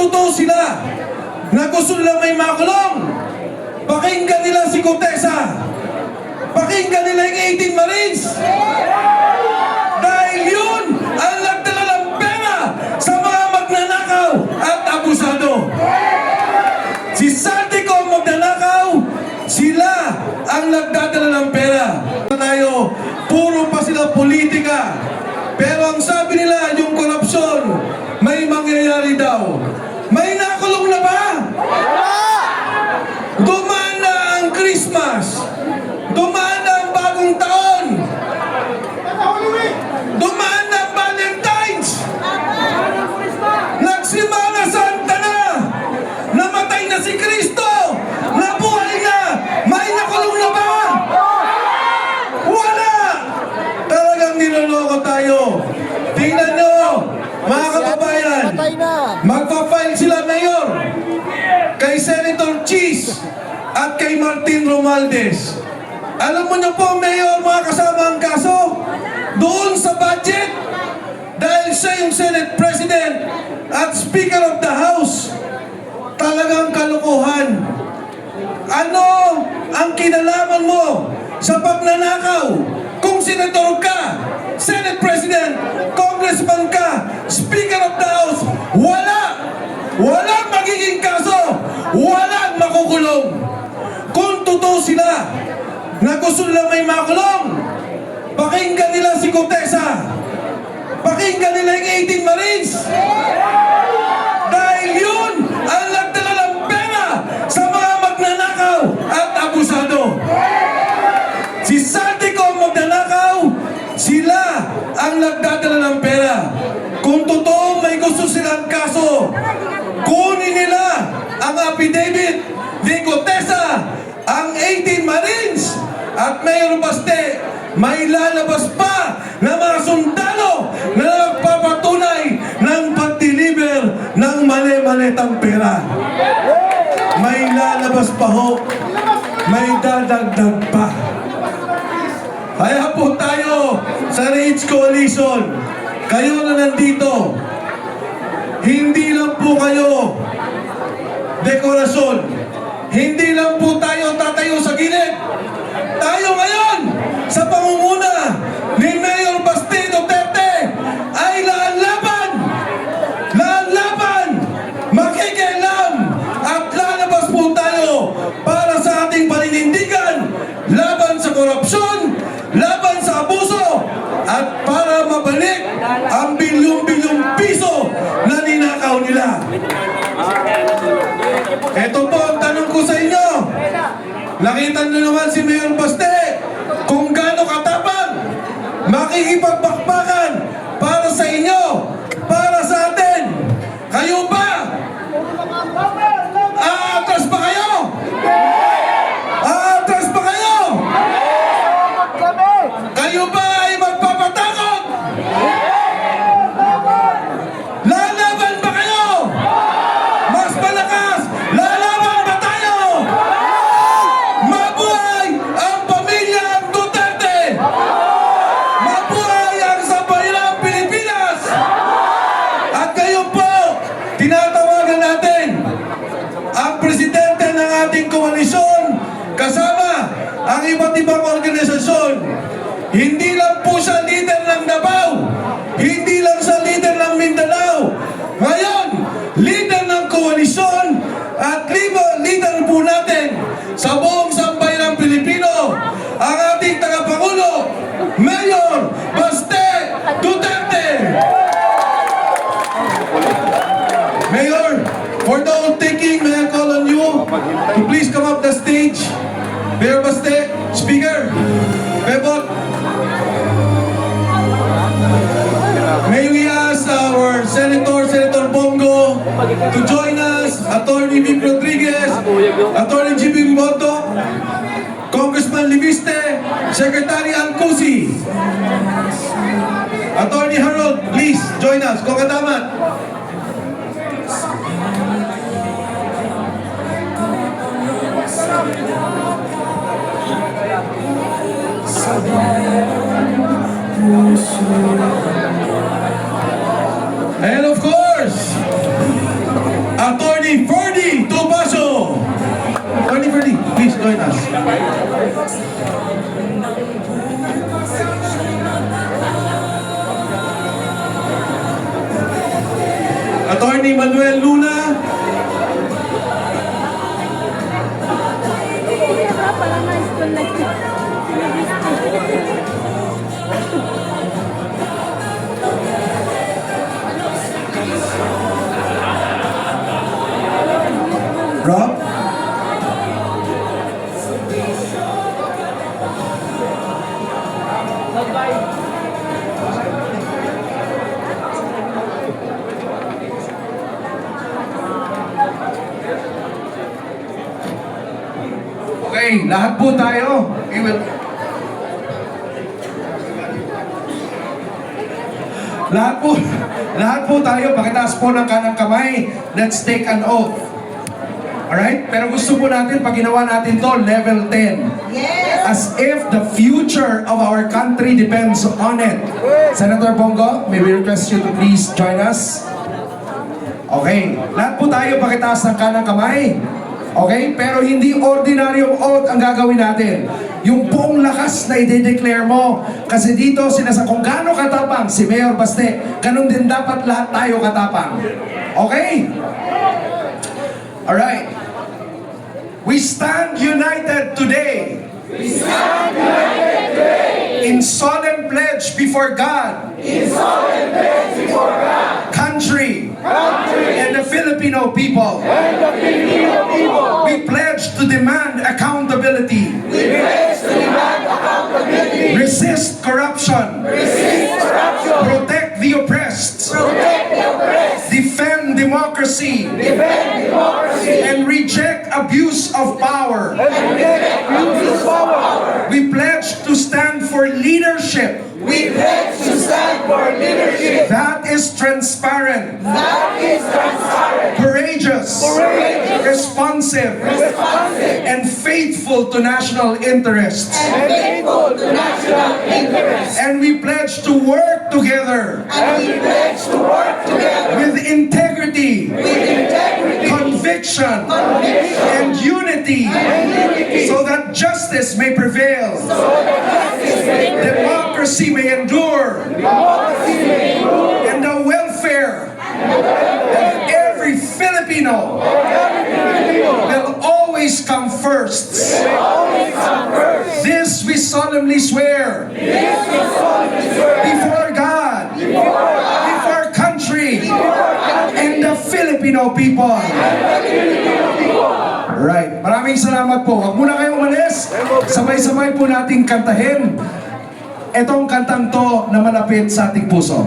totoo sila na gusto nila may makulong, pakinggan nila si Gutesa. Pakinggan nila yung 18 Marines. Dahil yun ang nagdala ng pera sa mga magnanakaw at abusado. Si Saldico ang magnanakaw, sila ang nagdadala ng pera. Tayo, puro pa sila politika. Pero ang sabi nila, yung korupsyon, may mangyayari daw. May nakulong na ba? Dumaan na ang Christmas. Dumaan na ang bagong taon. Dumaan na ang Valentine's. Nagsimana Santa na. Namatay na si Kristo. Nabuhay na. May nakulong na ba? Wala. Talagang niloloko tayo. Tingnan nyo, mga kababayan. Magpa-file sila mayor kay Senator Cheese at kay Martin Romualdez. Alam mo na po, Mayor, mga kasama ang kaso doon sa budget dahil siya yung Senate President at Speaker of the House. Talagang kalokohan. Ano ang kinalaman mo sa pagnanakaw? Kung senator ka, Senate President, Congressman ka, Speaker of the House, walang magiging kaso, walang makukulong. Kung totoo sila na gusto nila may makulong, pakinggan nila si Gutesa. Pakinggan nila yung 18 Marines. Dahil yun ang nagdala ng pera sa mga magnanakaw at abusado. Si Saldico ang magnanakaw, sila ang nagdadala ng pera. Kung totoo may gusto silang kaso, kunin nila ang affidavit ni Gutesa, ang 18 Marines, at Mayor Baste, may lalabas pa na mga sundalo na nagpapatunay ng pag-deliver ng mali-malitang pera. May lalabas pa ho, may dadagdag pa. Kaya po tayo sa Rage Coalition, kayo na nandito, hindi lang po kayo dekorasyon, hindi lang po tayo tatayo sa gilid. Tayo ngayon sa pangunguna ni Mayor Baste Duterte ay laban, makikialam at lalabas po tayo para sa ating paninindigan, laban sa korupsyon, laban sa abuso, at para mabalik ang bilyong-bilyong piso na ninakaw nila. Ito po ang tanong ko sa inyo. Nakita nyo naman si Mayor Baste kung gaano katapang makikipagbakbakan para sa inyo, para sa atin. Kayo ba? Aatras ba kayo? Aatras ba kayo? Kayo ba ay magpapatakot? Lalaban ba kayo? Mas malakas, lalaban ba tayo? Mabuhay ang pamilyang Duterte! Mabuhay ang sambayanang Pilipinas! At ngayon po, tinatawagan natin ang presidente ng ating koalisyon kasama ang iba't ibang organisasyon. Hindi lang po siya leader ng Davao, hindi lang siya leader ng Mindanao. Ngayon, leader ng koalisyon at leader po natin sa buong sambayanang Pilipino, ang ating tagapangulo, Mayor Baste Duterte. Mayor, for the whole taking, may I call on you to please come up the stage. Mayor Baste, Speaker, Bebot. May we ask our Senator Bongo to join us, Attorney Vic Rodriguez, Attorney Jimmy Boto, Congressman Libiste, Secretary Alcusi. Attorney Harold, please join us. Kokadamat. And of course, Attorney Ferdy Topacio. Attorney Ferdy, please join us. Attorney Manuel Luna. Rob. Okay, lahat po tayo. Lahat po tayo, pakitaas po ng kanang kamay. Let's take an oath. Alright? Pero gusto po natin, pag ginawa natin to, level 10. Yes! As if the future of our country depends on it. Senator Bongo, may we request you to please join us? Okay, lahat po tayo pakitaas ng kanang kamay. Okay? Pero hindi ordinaryong oath ang gagawin natin. Yung buong lakas na i-declare mo. Kasi dito, kung gaano katapang si Mayor Baste, ganun din dapat lahat tayo katapang. Okay? Alright. We stand united today. In solemn pledge before God. Country. And the Filipino people. We pledge to demand accountability. Resist corruption. Protect the oppressed. Defend democracy. And reject abuse of power. We pledge to stand for leadership. That is transparent. Courageous. Responsive. And faithful to national interests. And we pledge to work together. With integrity. Conviction. And unity. So that justice may prevail. Democracy may endure. And the welfare of every Filipino will always come first. This we solemnly swear. Before God. Before country. And the Filipino people. Right. Maraming salamat po. Huwag muna kayong umalis. Sabay-sabay po nating kantahin itong kantang to na malapit sa ating puso.